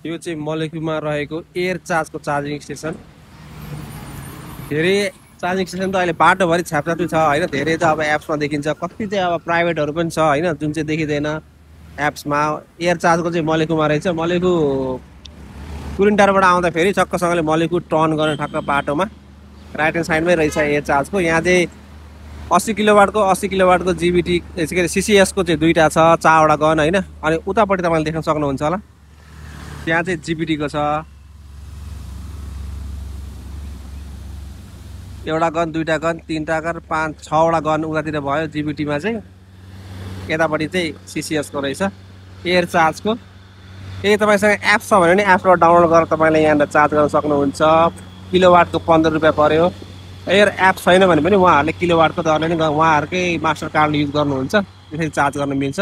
यो चाहिँ मलेकुमा रहेको एयर चार्जको चार्जिङ स्टेसन। धेरै चार्जिङ स्टेसन त अहिले बाटोभरि छ्यापछापी छ होइन, धेरै त अब एप्समा देखिन्छ, कति चाहिँ अब प्राइभेटहरू पनि छ होइन, जुन चाहिँ देखिँदैन एप्समा। एयर चार्जको चाहिँ मलेकुमा रहेछ। मलेकु कुरिन्टारबाट आउँदाखेरि चक्कसँगले मलेकु टर्न गर्ने ठक्क बाटोमा राइट ह्यान्ड साइडमै रहेछ एयर चार्जको। यहाँ चाहिँ 80 किलोवाटको जिबिटी के अरे सिसिएसको चाहिँ दुईवटा छ, 4वटा गन होइन। अनि उतापट्टि तपाईँले देख्न सक्नुहुन्छ होला, त्यहाँ चाहिँ जिबिटीको छ एउटा गन, दुईवटा गन, तीनवटा गन, 5-6वटा गन उतातिर भयो जिबिटीमा चाहिँ। यतापट्टि चाहिँ सिसिएसको रहेछ एयर चार्जको। यदि तपाईँसँग एप्स छ भने नि एप्सबाट डाउनलोड गरेर तपाईँले यहाँनिर चार्ज गर्न सक्नुहुन्छ। किलोवाटको 15 रुपियाँ पर्यो। एयर एप छैन भने पनि उहाँहरूले किलोवाटको दरले नै उहाँहरूकै मास्टर कार्ड युज गर्नुहुन्छ, त्यसरी चार्ज गर्न मिल्छ।